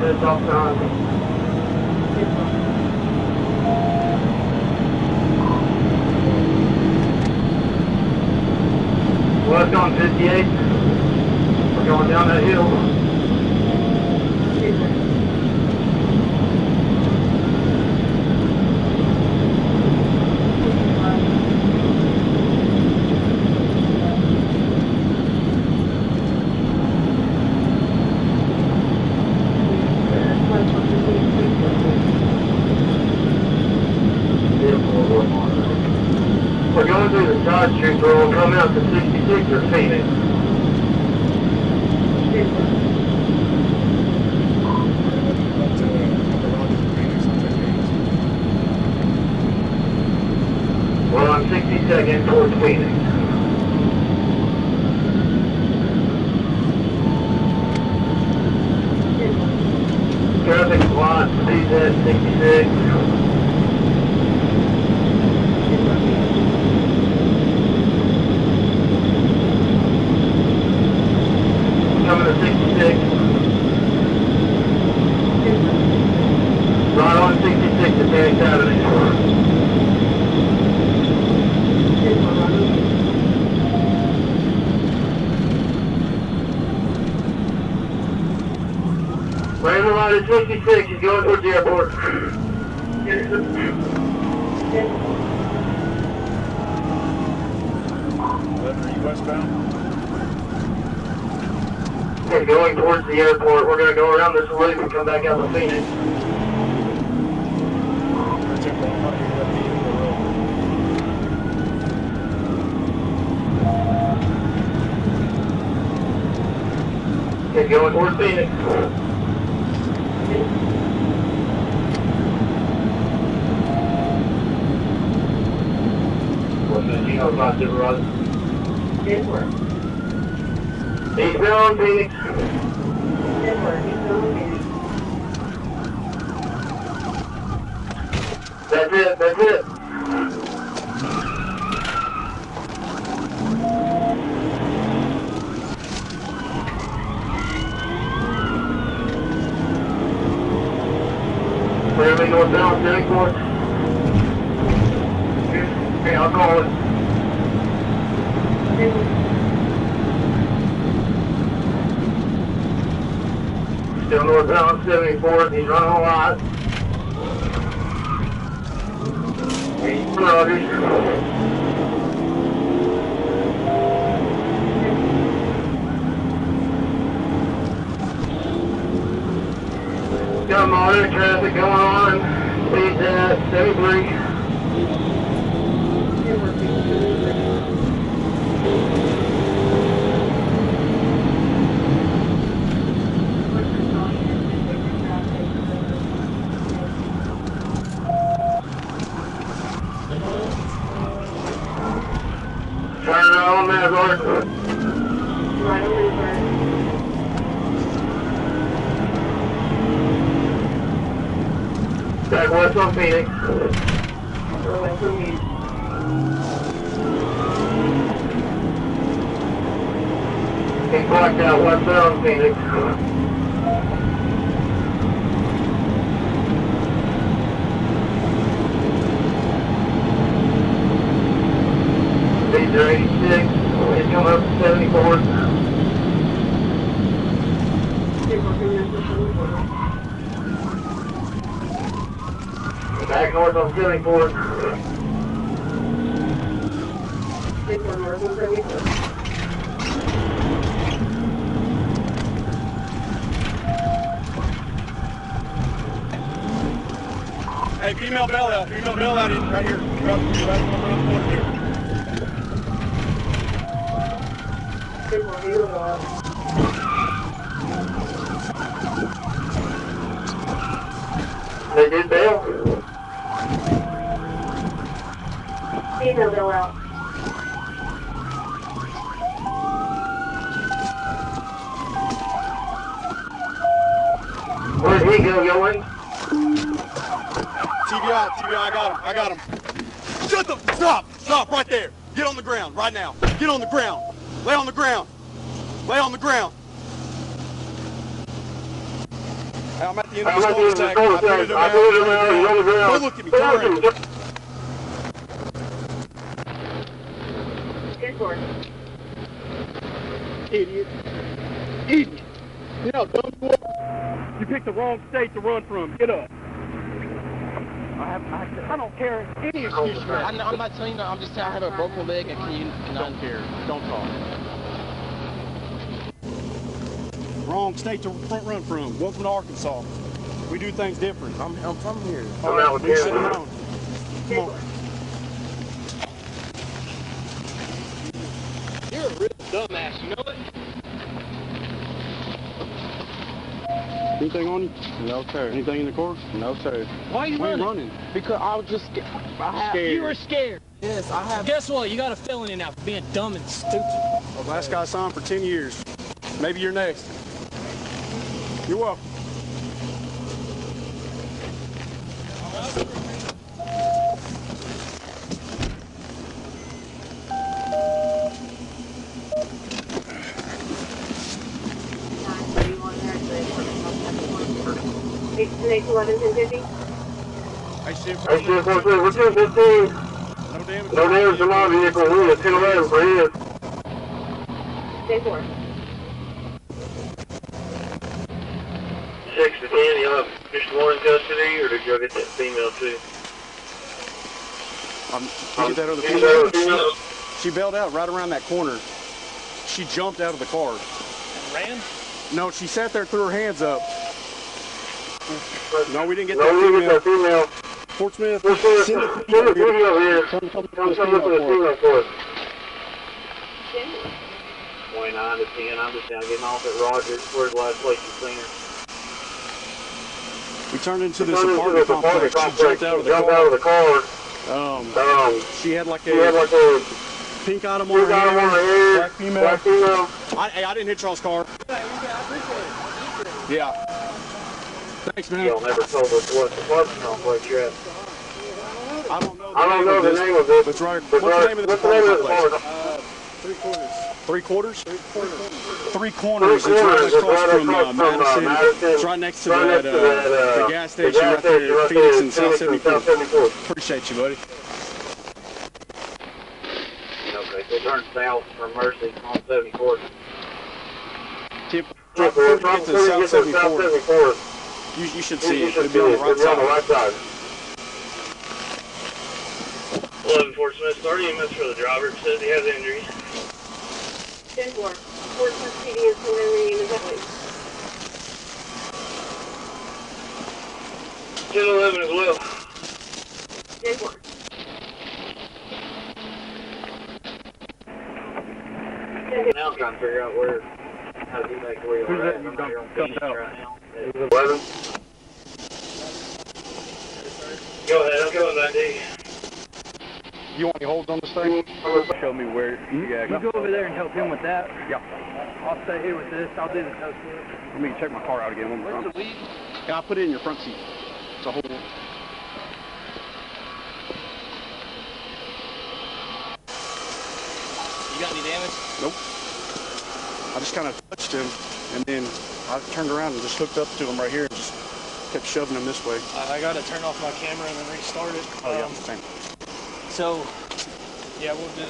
this off time. West on 58. We're going down that hill. We're going through the side streets where we'll come out to 66 or Phoenix. We're on 62nd towards Phoenix. Traffic blocked, speed at 66. Coming to 66. Right on 66 to Phoenix Avenue. Razor line at 66, he's going towards the airport. Are you westbound? We're going towards the airport. We're going to go around this loop and come back out to Phoenix. Okay, going towards Phoenix. What's that? You know about Supervisor? Good work. Eastbound Phoenix. Good work. That's it, that's it. Clearly northbound, 74. Okay, I'll call it. Still northbound, 74. He's running a lot. Rogers. Got modern traffic going on. Speed's at 73. Turn around, Mazard. Right over. Back west on Phoenix. He blocked out westbound Phoenix. Speeds are 86. He's coming up to 74. Back north on 74. Hey, female bell out right here. Right here. They did bail. Female bill out. Where'd he go, going? TBI, I got him. Stop right there. Get on the ground right now. Get on the ground. Lay on the ground. I'm at the end of this cul-de-sac. I put it around. Don't look at me. Turn around. 10-4. Idiot. Idiot. You know, dumb boy. You picked the wrong state to run from. Get up. I don't care any excuse you have. I'm not telling you that. I'm just saying I have a broken leg and can Don't care. Don't talk. Wrong state to front run from. Welcome to Arkansas. We do things different. I'm from here. All right, we should have known. Come on. You're a real dumbass, you know it? Anything on you? No, sir. Anything in the car? No, sir. Why are you Why are running? you running? Because I was just scared. Scared. You were scared. Yes, I have. Guess what? You got a felony now for being dumb and stupid. Well, last guy signed for 10 years. Maybe you're next. You're welcome. Next 11, 1050. Hey, Steve. Hey, Sheriff, what's up? What's up, 15? No damage. No damage to my vehicle. We at 1011 for his. 10-4. 6 to 10, y'all have Mr. Moore in custody, or did y'all get that female too? You get that other You get that other female? female? She bailed out right around that corner. She jumped out of the car. Ran? No, she sat there, threw her hands up. No, we didn't get No, that we didn't get female. that female. Fort Smith, Send the video over here. Come look at the female for us. 29 to 10, I'm just down getting off at Rogers. Where's the last place you've seen her? We turned into this Turned into apartment this complex. apartment She jumped out of the Jumped car. out of the car. She had like She had like a a pink item on her pink item on her hair. head. Black female. Black female. I didn't hit Charles' car. Yeah. Thanks, man. Y'all never told us what apartment complex you're at. I don't know the name of this. That's right. But What's the name of this what's the name of this apartment apartment? complex? Three quarters. Three Three corners. It's corners. right across from Madison. Madison. It's right next to Right that next to that, the gas station right there, Phoenix and South 74. Appreciate you, buddy. Okay, so turn south from Mercy on 74th. Tip. Right before you get to South 74. You should see it. It'll be on the right side. 11 Fort Smith, 30 EMS for the driver. It says he has injuries. 10-4. Fort Smith PD is delivering immediately. 1011 as well. 10-4. Now I'm trying to figure out how to get back to where you're at. I'm here on Phoenix right now. 11. Go ahead, I'm going that day. You want any holds on this thing? Show me where. Yeah, You go over there and help him with that. Yeah. I'll stay here with this. I'll do the toast. Let me check my car out again. Where's the weed? Yeah, I'll put it in your front seat. It's a whole. You got any damage? Nope. I just kind of touched him, and then I turned around and just hooked up to him right here and just kept shoving him this way. I got to turn off my camera and then restart it. Oh, yeah, same. So, yeah, we'll do it.